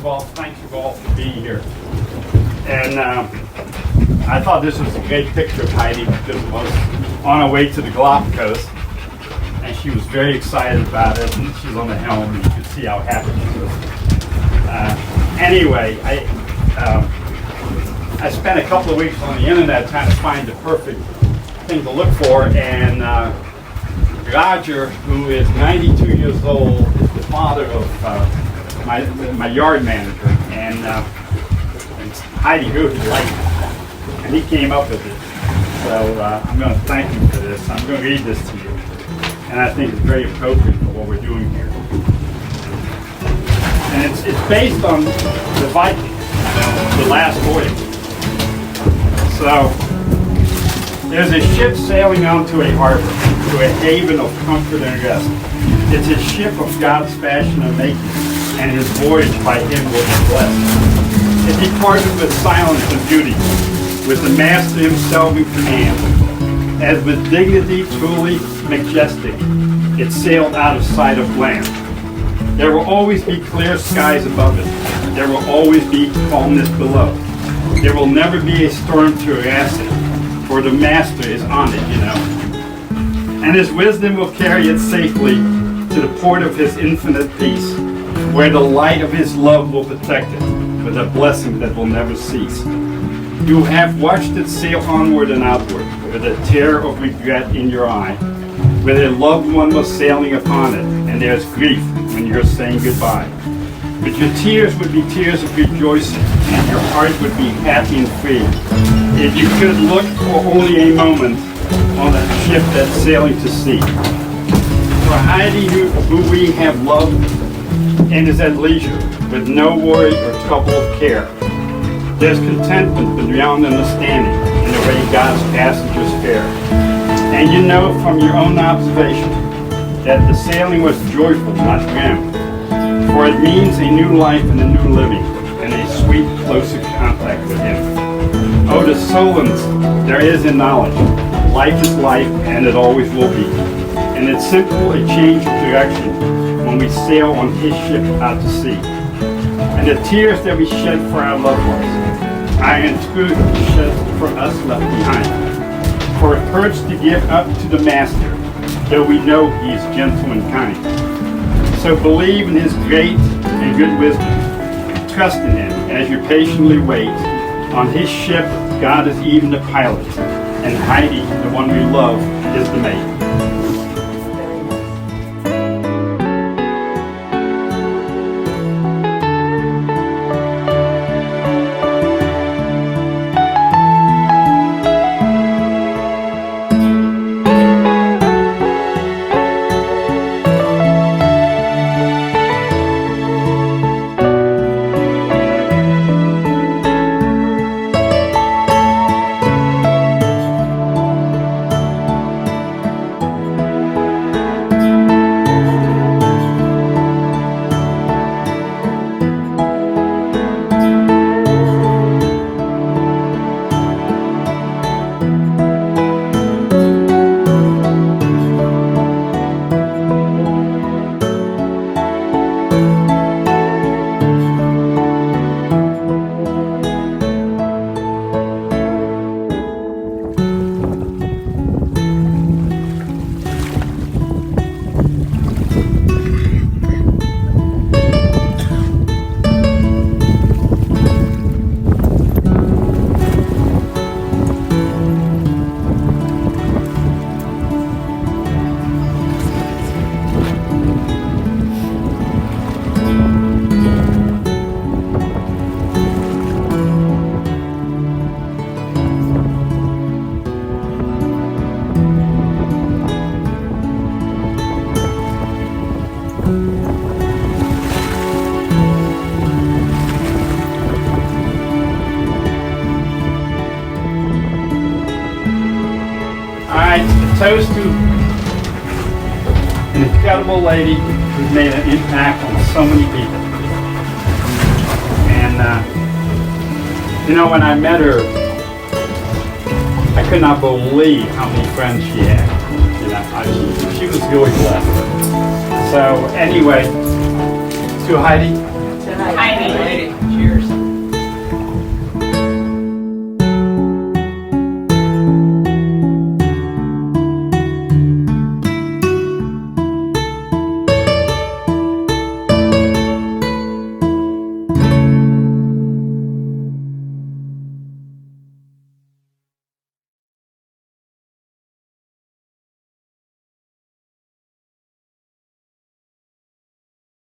all, thank you all for being here. And I thought this was a great picture of Heidi because it was on her way to the Galapagos, and she was very excited about it, and she's on the helm, and you could see how happy she was. Anyway, I spent a couple of weeks on the internet trying to find the perfect thing to look for, and Roger, who is 92 years old, is the father of my yard manager, and Heidi really liked it, and he came up with it. So I'm going to thank him for this. I'm going to read this to you, and I think it's very appropriate for what we're doing here. And it's based on the Vikings, the last voyage. So there's a ship sailing onto a harbor, to a haven of comfort and rest. It's a ship of God's fashion and making, and his voyage by him will be blessed. It departed with silence and beauty, with the master himself in command. As with dignity truly majestic, it sailed out of sight of land. There will always be clear skies above it. There will always be calmness below. There will never be a storm to harass it, for the master is on it, you know. And his wisdom will carry it safely to the port of his infinite peace, where the light of his love will protect it with a blessing that will never cease. You have watched it sail onward and outward, with a tear of regret in your eye, where a loved one was sailing upon it, and there's grief when you're saying goodbye. But your tears would be tears of rejoicing, and your heart would be happy and free, if you could look for only a moment on a ship that's sailing to sea. For Heidi, who we have loved and is at leisure, with no worry or trouble of care, there's contentment beyond understanding in the way God's passengers fare. And you know from your own observation that the sailing was joyful, not grim, for it means a new life and a new living, and a sweet, closer contact with him. Oh, the solace there is in knowledge. Life is life, and it always will be. And it's simple, a change of direction when we sail on his ship out to sea. And the tears that we shed for our loved ones are in truth shed for us left behind. For it hurts to give up to the master, though we know he is gentle and kind. So believe in his great and good wisdom. Trust in him as you patiently wait. On his ship, God is even the pilot, and Heidi, the one we love, is the mate. Toast to an incredible lady who's made an impact on so many people. And you know, when I met her, I could not believe how many friends she had. You know, she was really blessed. So anyway, to Heidi. Heidi.